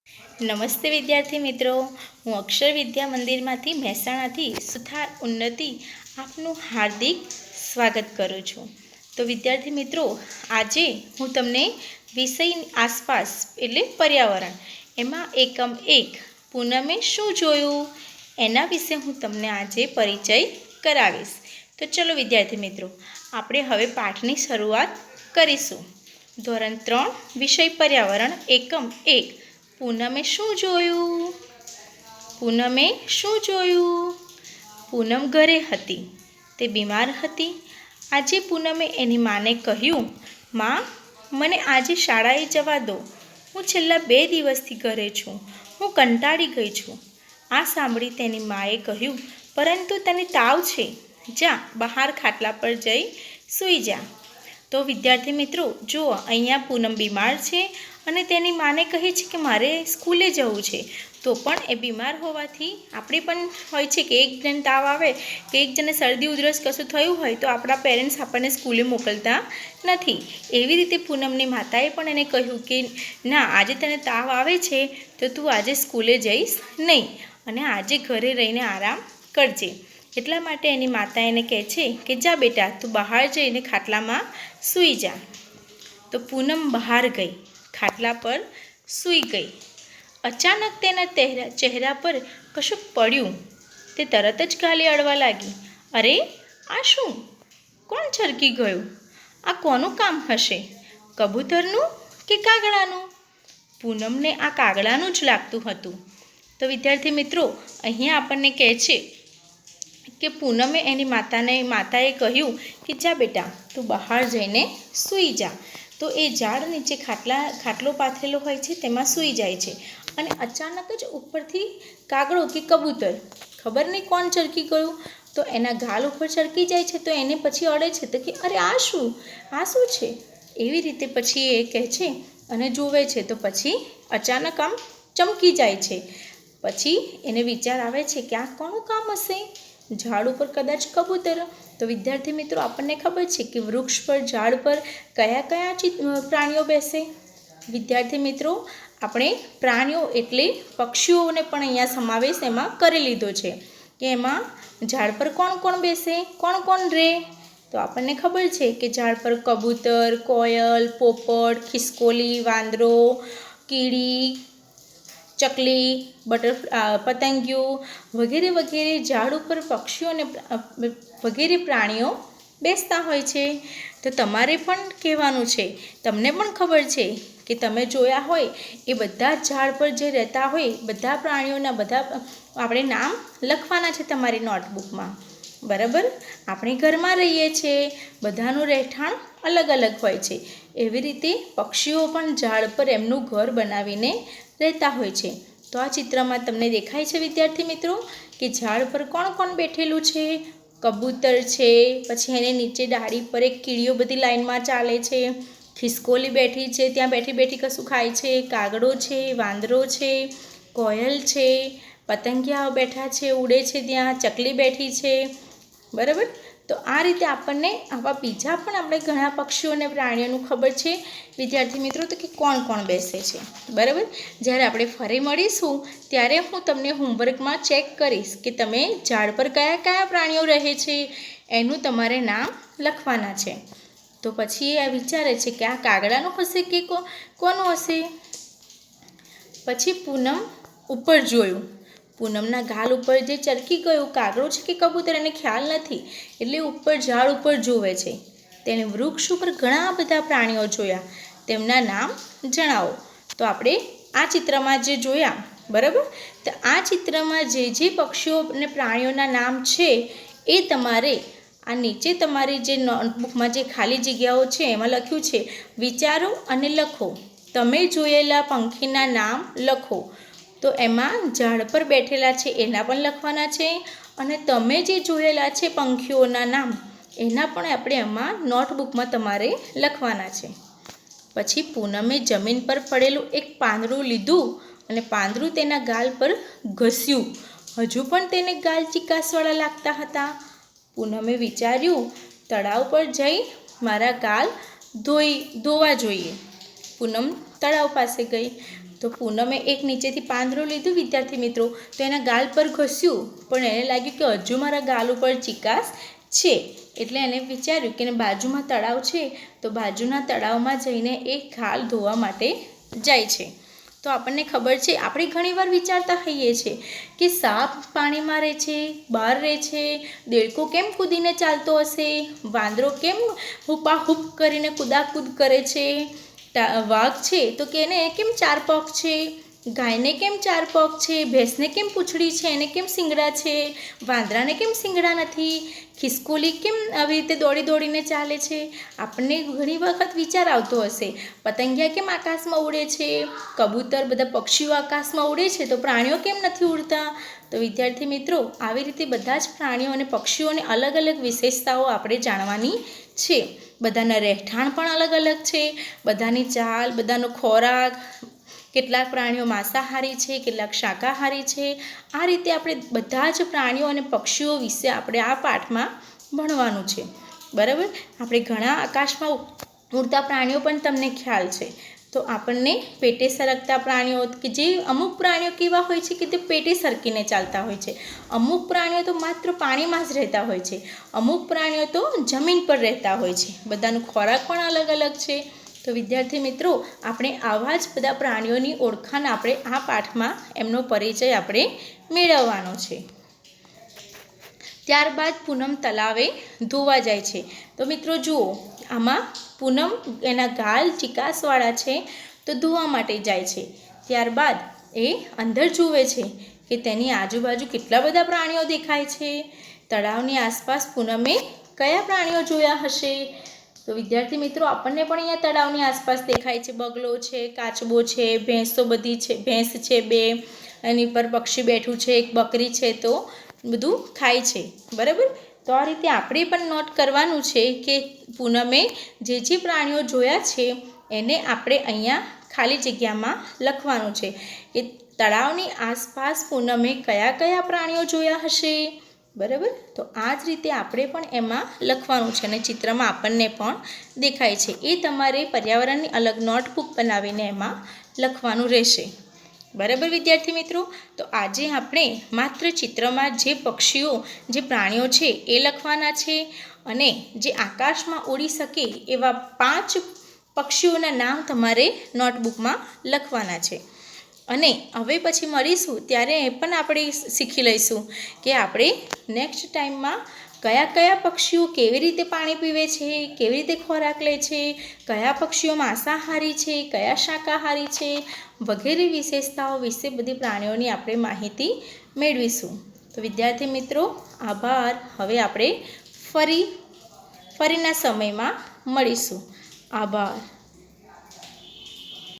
નમસ્તે વિદ્યાર્થી મિત્રો, હું અક્ષર વિદ્યા મંદિરમાંથી મહેસાણાથી સુથાર ઉન્નતિ આપનું હાર્દિક સ્વાગત કરું છું. તો વિદ્યાર્થી મિત્રો, આજે હું તમને વિષય આસપાસ એટલે પર્યાવરણ એમાં એકમ 1 પૂનમે શું જોયું એના વિશે હું તમને આજે પરિચય કરાવીશ. તો ચલો વિદ્યાર્થી મિત્રો, આપણે હવે પાઠની શરૂઆત કરીશું. ધોરણ 3 વિષય પર્યાવરણ એકમ 1 પૂનમે શું જોયું? પૂનમે શું જોયું? પૂનમ ઘરે હતી, તે બીમાર હતી. આજે પૂનમે એની માને કહ્યું, માં, મને આજે શાળાએ જવા દો. હું છેલ્લા 2 દિવસથી ઘરે છું. હું કંટાળી ગઈ છું. આ સાંભળી તેની માએ કહ્યું, પરંતુ તને તાવ છે. જા, બહાર ખાટલા પર જઈ સૂઈ જા. તો વિદ્યાર્થી મિત્રો, જુઓ, અહીંયા પૂનમ બીમાર છે અને તેની માને કહે છે કે મારે સ્કૂલે જવું છે. તો પણ એ બીમાર હોવાથી આપણે પણ હોય છે કે એક જણ તાવ આવે કે એક જણને શરદી ઉધરસ કશું થયું હોય તો આપણા પેરેન્ટ્સ આપણને સ્કૂલે મોકલતા નથી. એવી રીતે પૂનમની માતાએ પણ એને કહ્યું કે ના, આજે તને તાવ આવે છે તો તું આજે સ્કૂલે જઈશ નહીં અને આજે ઘરે રહીને આરામ કરજે. એટલા માટે એની માતા એને કહે છે કે જા બેટા, તું બહાર જઈને ખાટલામાં સૂઈ જા. તો પૂનમ બહાર ગઈ, ખાટલા પર સૂઈ ગઈ. અચાનક તેના ચહેરા પર કશુંક પડ્યું. તે તરત જ ગાલી અડવા લાગી. અરે, આ શું? કોણ છરકી ગયું? આ કોનું કામ હશે? કબૂતરનું કે કાગડાનું? પૂનમને આ કાગડાનું જ લાગતું હતું. તો વિદ્યાર્થી મિત્રો, અહીંયા આપણને કહે છે કે પૂનમે એની માતાએ કહ્યું કે જા બેટા, તું બહાર જઈને સૂઈ જા. તો એ ઝાડ નીચે ખાટલો પાથરેલો હોય છે તેમાં સૂઈ જાય છે અને અચાનક જ ઉપરથી કાગડો કે કબૂતર, ખબર નહીં કોણ ચરકી ગયું, તો એના ગાલ ઉપર ચરકી જાય છે. તો એને પછી અડે છે તો કે અરે આ શું છે? એવી રીતે પછી એ કહે છે અને જોવે છે તો પછી અચાનક આમ ચમકી જાય છે. પછી એને વિચાર આવે છે કે આ કોનું કામ હશે? ઝાડ ઉપર કદાચ કબૂતર. તો વિદ્યાર્થી મિત્રો, આપણને ખબર છે કે વૃક્ષ પર, ઝાડ પર કયા પ્રાણીઓ બેસે? વિદ્યાર્થી મિત્રો, આપણે પ્રાણીઓ એટલે પક્ષીઓને પણ અહીંયા સમાવેશ એમાં કરી લીધો છે કે એમાં ઝાડ પર કોણ કોણ બેસે, કોણ કોણ રહે? તો આપણને ખબર છે કે ઝાડ પર કબૂતર, કોયલ, પોપટ, ખિસકોલી, વાંદરો, કીડી, ચકલી, પતંગિયું વગેરે વગેરે ઝાડ ઉપર પક્ષીઓ અને વગેરે પ્રાણીઓ બેસતા હોય છે. તો તમારે પણ કહેવાનું છે, તમને પણ ખબર છે કે તમે જોયા હોય એ બધા જ ઝાડ પર જે રહેતા હોય બધા પ્રાણીઓના બધા આપણે નામ લખવાના છે તમારી નોટબુકમાં. બરાબર? આપણે ઘરમાં રહીએ છીએ, બધાનું રહેઠાણ અલગ અલગ હોય છે. એવી રીતે પક્ષીઓ પણ ઝાડ પર એમનું ઘર બનાવીને રહેતા હોય છે. તો આ ચિત્રમાં તમને દેખાય છે વિદ્યાર્થી મિત્રો કે ઝાડ પર કોણ કોણ બેઠેલું છે? કબૂતર છે, પછી એને નીચે ડાળી પર એક કીડીઓ બધી લાઈનમાં ચાલે છે, ખિસકોલી બેઠી છે, ત્યાં બેઠી બેઠી કશું ખાય છે, કાગડો છે, વાંદરો છે, કોયલ છે, પતંગિયાઓ બેઠા છે, ઉડે છે, ત્યાં ચકલી બેઠી છે. બરાબર? તો આ રીતે આપણને આવા બીજા પણ આપણે ઘણા પક્ષીઓ અને પ્રાણીઓનું ખબર છે વિદ્યાર્થી મિત્રો, તો કે કોણ કોણ બેસે છે. બરાબર? જ્યારે આપણે ફરી મળીશું ત્યારે હું તમને હોમવર્કમાં ચેક કરીશ કે તમે ઝાડ પર કયા કયા પ્રાણીઓ રહે છે એનું તમારે નામ લખવાના છે. તો પછી એ વિચારે છે કે આ કાગડાનું હશે કે કોનું હશે? પછી પૂનમ ઉપર જોયું. પૂનમના ગાલ ઉપર જે ચરકી ગયું કાગડો છે કે કબૂતર એને ખ્યાલ નથી, એટલે ઉપર ઝાડ ઉપર જોવે છે. તેને વૃક્ષ ઉપર ઘણા બધા પ્રાણીઓ જોયા, તેમના નામ જણાવો. તો આપણે આ ચિત્રમાં જે જોયા, બરાબર, તો આ ચિત્રમાં જે પક્ષીઓ અને પ્રાણીઓના નામ છે એ તમારે આ નીચે તમારી જે નોટબુકમાં જે ખાલી જગ્યાઓ છે એમાં લખ્યું છે વિચારો અને લખો. તમે જોયેલા પંખીના નામ લખો. તો એમાં ઝાડ પર બેઠેલા છે એના પણ લખવાના છે અને તમે જે જોયેલા છે પંખીઓના નામ એના પણ આપણે એમાં નોટબુકમાં તમારે લખવાના છે. પછી પૂનમે જમીન પર પડેલું એક પાંદડું લીધું અને પાંદડું તેના ગાલ પર ઘસ્યું. હજુ પણ તેને ગાલ ચીકાસવાળા લાગતા હતા. પૂનમે વિચાર્યું, તળાવ પર જઈ મારા ગાલ ધોવા જોઈએ. પૂનમ તળાવ પાસે ગઈ. તો પૂનમે એક નીચેથી પાંદડું લીધું વિદ્યાર્થી મિત્રો, તો એના ગાલ પર ઘસ્યું, પણ એને લાગ્યું કે હજુ મારા ગાલ ઉપર ચિકાસ છે, એટલે એને વિચાર્યું કે બાજુમાં તળાવ છે, તો બાજુના તળાવમાં જઈને એ ગાલ ધોવા માટે જાય છે. તો આપણને ખબર છે, આપણે ઘણીવાર વિચારતા હોઈએ છીએ કે સાપ પાણીમાં રહે છે, બહાર રહે છે, દેડકો કેમ કૂદીને ચાલતો હશે, વાંદરો કેમ હુપાહુપ કરીને કૂદાકૂદ કરે છે, વાઘ છે તો કે એને કેમ 4 પગ છે, ગાયને કેમ 4 પગ છે, ભેંસને કેમ પૂંછડી છે, એને કેમ શિંગડા છે, વાંદરાને કેમ શિંગડા નથી, ખિસકોલી કેમ આવી રીતે દોડી દોડીને ચાલે છે. આપણને ઘણી વખત વિચાર આવતો હશે, પતંગિયા કેમ આકાશમાં ઉડે છે, કબૂતર બધા પક્ષીઓ આકાશમાં ઉડે છે, તો પ્રાણીઓ કેમ નથી ઉડતા. તો વિદ્યાર્થી મિત્રો, આવી રીતે બધા જ પ્રાણીઓ અને પક્ષીઓની અલગ અલગ વિશેષતાઓ આપણે જાણવાની છે. બધાના રહેઠાણ પણ અલગ અલગ છે, બધાની ચાલ, બધાનો ખોરાક, કેટલાક પ્રાણીઓ માંસાહારી છે, કેટલાક શાકાહારી છે. આ રીતે આપણે બધા જ પ્રાણીઓ અને પક્ષીઓ વિશે આપણે આ પાઠમાં ભણવાનું છે. બરાબર. આપણે ઘણા આકાશમાં ઉડતા પ્રાણીઓ પણ તમને ખ્યાલ છે. તો આપણને પેટે સરકતા પ્રાણીઓ, કે જે અમુક પ્રાણીઓ કેવા હોય છે કે તે પેટે સરકીને ચાલતા હોય છે, અમુક પ્રાણીઓ તો માત્ર પાણીમાં જ રહેતા હોય છે, અમુક પ્રાણીઓ તો જમીન પર રહેતા હોય છે. બધાનો ખોરાક પણ અલગ અલગ છે. તો વિદ્યાર્થી મિત્રો, આપણે આવા જ બધા પ્રાણીઓની ઓળખાણ આપણે આ પાઠમાં એમનો પરિચય આપણે મેળવવાનો છે. ત્યારબાદ પૂનમ તલાવે ધોવા જાય છે. તો મિત્રો જુઓ, આમાં પૂનમ એના ગાલ ચિકાસવાળા છે, તો ધોવા માટે જાય છે. ત્યારબાદ એ અંદર જુએ છે કે તેની આજુબાજુ કેટલા બધા પ્રાણીઓ દેખાય છે. તળાવની આસપાસ પૂનમે કયા પ્રાણીઓ જોયા હશે? તો વિદ્યાર્થી મિત્રો, આપણને પણ અહીંયા તળાવની આસપાસ દેખાય છે. બગલો છે, કાચબો છે, ભેંસો બધી છે, ભેંસ છે 2, એની પર પક્ષી બેઠું છે, એક બકરી છે, તો બધું ખાય છે. બરાબર. તો આ રીતે આપણે પણ નોટ કરવાનું છે કે પૂનમે જે પ્રાણીઓ જોયા છે એને આપણે અહીંયા ખાલી જગ્યામાં લખવાનું છે કે તળાવની આસપાસ પૂનમે કયા કયા પ્રાણીઓ જોયા હશે. બરાબર. તો આ જ રીતે આપણે પણ એમાં લખવાનું છે અને ચિત્રમાં આપણને પણ દેખાય છે. એ તમારે પર્યાવરણની અલગ નોટબુક બનાવીને એમાં લખવાનું રહેશે. બરાબર વિદ્યાર્થી મિત્રો. તો આજે આપણે માત્ર ચિત્રમાં જે પક્ષીઓ, જે પ્રાણીઓ છે એ લખવાના છે, અને જે આકાશમાં ઉડી શકે એવા 5 પક્ષીઓના નામ તમારે નોટબુકમાં લખવાના છે. અને હવે પછી મળીશું ત્યારે એ પણ આપણે શીખી લઈશું કે આપણે નેક્સ્ટ ટાઈમમાં કયા કયા પક્ષીઓ કેવી રીતે પાણી પીવે છે, કેવી રીતે ખોરાક લે છે, કયા પક્ષીઓ માંસાહારી છે, કયા શાકાહારી છે, વગેરે વિશેષતાઓ વિશે બધી પ્રાણીઓની આપણે માહિતી મેળવીશું. તો વિદ્યાર્થી મિત્રો, આભાર. હવે આપણે ફરીના સમયમાં મળીશું. આભાર.